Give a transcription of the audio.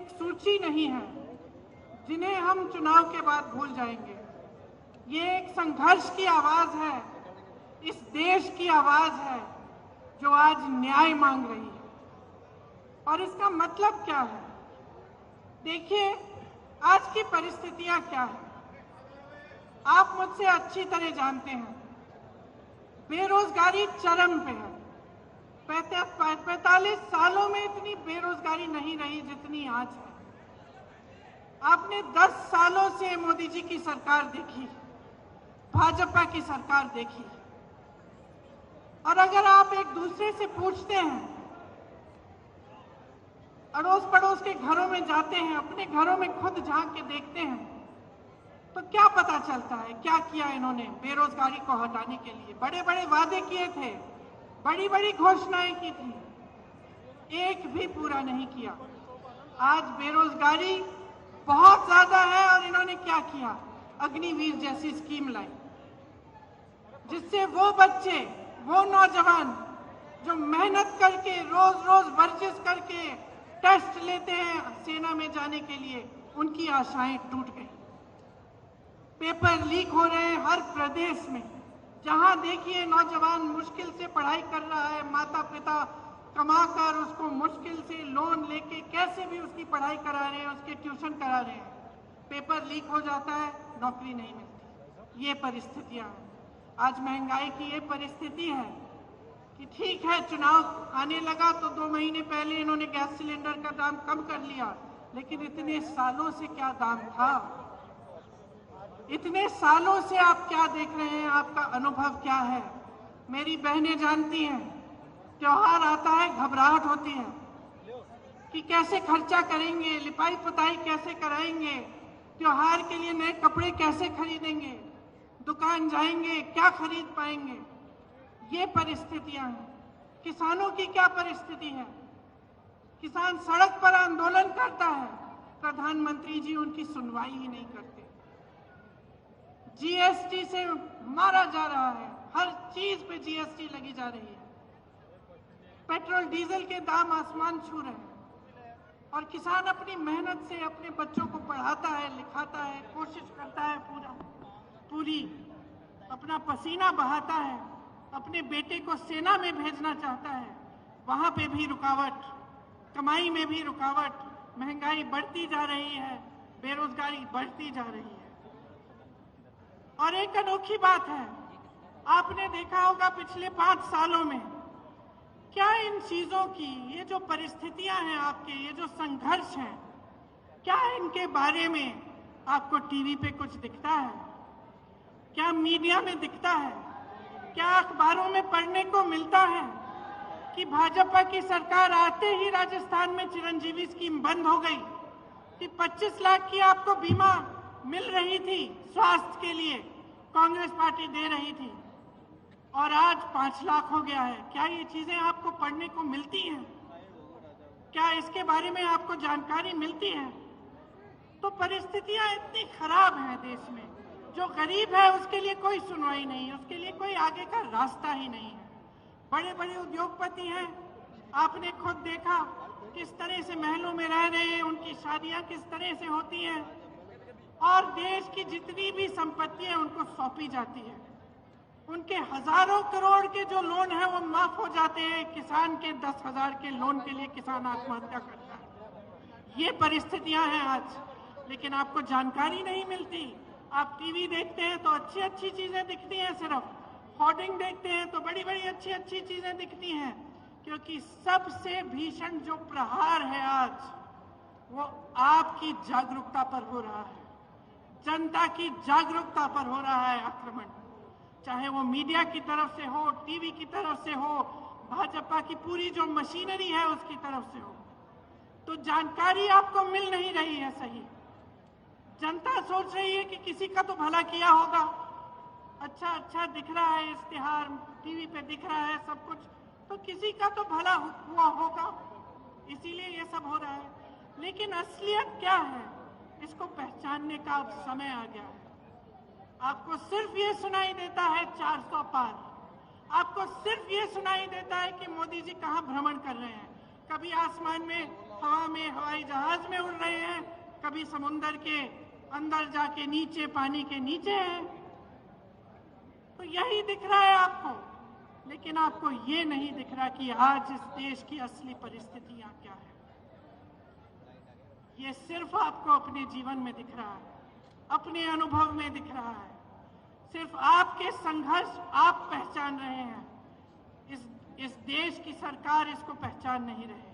एक सूची नहीं है जिन्हें हम चुनाव के बाद भूल जाएंगे। ये एक संघर्ष की आवाज है, इस देश की आवाज है जो आज न्याय मांग रही है। और इसका मतलब क्या है? देखिए, आज की परिस्थितियां क्या है आप मुझसे अच्छी तरह जानते हैं। बेरोजगारी चरम पे है। 45 सालों में इतनी बेरोजगारी नहीं रही जितनी आज है। आपने 10 सालों से मोदी जी की सरकार देखी, भाजपा की सरकार देखी, और अगर आप एक दूसरे से पूछते हैं, अड़ोस पड़ोस के घरों में जाते हैं, अपने घरों में खुद झांक के देखते हैं, तो क्या पता चलता है क्या किया इन्होंने बेरोजगारी को हटाने के लिए? बड़े बड़े वादे किए थे, बड़ी बड़ी घोषणाएं की थी, एक भी पूरा नहीं किया। आज बेरोजगारी बहुत ज्यादा है और इन्होंने क्या किया? अग्निवीर जैसी स्कीम लाई, जिससे वो बच्चे, वो नौजवान जो मेहनत करके रोज रोज वर्जिश करके टेस्ट लेते हैं सेना में जाने के लिए, उनकी आशाएं टूट गई। पेपर लीक हो रहे हैं हर प्रदेश में। जहां देखिए नौजवान मुश्किल से पढ़ाई कर रहा है, माता पिता कमाकर उसको मुश्किल से लोन लेके कैसे भी उसकी पढ़ाई करा रहे हैं, उसके ट्यूशन करा रहे हैं। पेपर लीक हो जाता है, नौकरी नहीं मिलती। ये परिस्थितियां हैं। आज महंगाई की ये परिस्थिति है कि ठीक है, चुनाव आने लगा तो 2 महीने पहले इन्होंने गैस सिलेंडर का दाम कम कर लिया, लेकिन इतने सालों से क्या दाम था? इतने सालों से आप क्या देख रहे हैं? आपका अनुभव क्या है? मेरी बहनें जानती हैं, त्योहार आता है घबराहट होती है कि कैसे खर्चा करेंगे, लिपाई पुताई कैसे कराएंगे, त्योहार के लिए नए कपड़े कैसे खरीदेंगे, दुकान जाएंगे क्या खरीद पाएंगे। ये परिस्थितियां हैं। किसानों की क्या परिस्थिति है? किसान सड़क पर आंदोलन करता है, प्रधानमंत्री जी उनकी सुनवाई ही नहीं करते। जीएसटी से मारा जा रहा है, हर चीज पे जीएसटी लगी जा रही है। पेट्रोल डीजल के दाम आसमान छू रहे हैं, और किसान अपनी मेहनत से अपने बच्चों को पढ़ाता है, लिखाता है, कोशिश करता है, पूरी अपना पसीना बहाता है, अपने बेटे को सेना में भेजना चाहता है। वहां पे भी रुकावट, कमाई में भी रुकावट, महंगाई बढ़ती जा रही है, बेरोजगारी बढ़ती जा रही है। और एक अनोखी बात है, आपने देखा होगा पिछले 5 सालों में क्या इन चीजों की, ये जो परिस्थितियां हैं आपके, ये जो संघर्ष है, क्या इनके बारे में आपको टीवी पे कुछ दिखता है? क्या मीडिया में दिखता है? क्या अखबारों में पढ़ने को मिलता है कि भाजपा की सरकार आते ही राजस्थान में चिरंजीवी स्कीम बंद हो गई, कि 25 लाख की आपको बीमा मिल रही थी स्वास्थ्य के लिए, कांग्रेस पार्टी दे रही थी, और आज 5 लाख हो गया है? क्या ये चीजें आपको पढ़ने को मिलती हैं? क्या इसके बारे में आपको जानकारी मिलती है? तो परिस्थितियां इतनी खराब हैं देश में, जो गरीब है उसके लिए कोई सुनवाई नहीं है, उसके लिए कोई आगे का रास्ता ही नहीं है। बड़े बड़े उद्योगपति हैं, आपने खुद देखा किस तरह से महलों में रह रहे हैं, उनकी शादियां किस तरह से होती हैं, और देश की जितनी भी संपत्ति है उनको सौंपी जाती है। उनके हजारों करोड़ के जो लोन है वो माफ हो जाते हैं। किसान के 10,000 के लोन के लिए किसान आत्महत्या करता है। ये परिस्थितियां हैं आज, लेकिन आपको जानकारी नहीं मिलती। आप टीवी देखते हैं तो अच्छी अच्छी चीजें दिखती हैं, सिर्फ होर्डिंग देखते हैं तो बड़ी बड़ी अच्छी अच्छी चीजें दिखती हैं, क्योंकि सबसे भीषण जो प्रहार है आज वो आपकी जागरूकता पर हो रहा है, जनता की जागरूकता पर हो रहा है आक्रमण। चाहे वो मीडिया की तरफ से हो, टीवी की तरफ से हो, भाजपा की पूरी जो मशीनरी है उसकी तरफ से हो, तो जानकारी आपको मिल नहीं रही है सही। जनता सोच रही है कि किसी का तो भला किया होगा, अच्छा अच्छा दिख रहा है, इश्तिहार टीवी पे दिख रहा है सब कुछ, तो किसी का तो भला हुआ होगा, इसीलिए ये सब हो रहा है। लेकिन असलियत क्या है, इसको पहचानने का अब समय आ गया है। आपको सिर्फ ये सुनाई देता है 400 पार, आपको सिर्फ ये सुनाई देता है कि मोदी जी कहाँ भ्रमण कर रहे हैं, कभी आसमान में, हवा में, हवाई जहाज में उड़ कभी समुंदर के अंदर जाके नीचे पानी के नीचे हैं। तो यही दिख रहा है आपको, लेकिन आपको ये नहीं दिख रहा कि आज इस देश की असली परिस्थितियां क्या है। ये सिर्फ आपको अपने जीवन में दिख रहा है, अपने अनुभव में दिख रहा है, सिर्फ आपके संघर्ष आप पहचान रहे हैं। इस देश की सरकार इसको पहचान नहीं रही।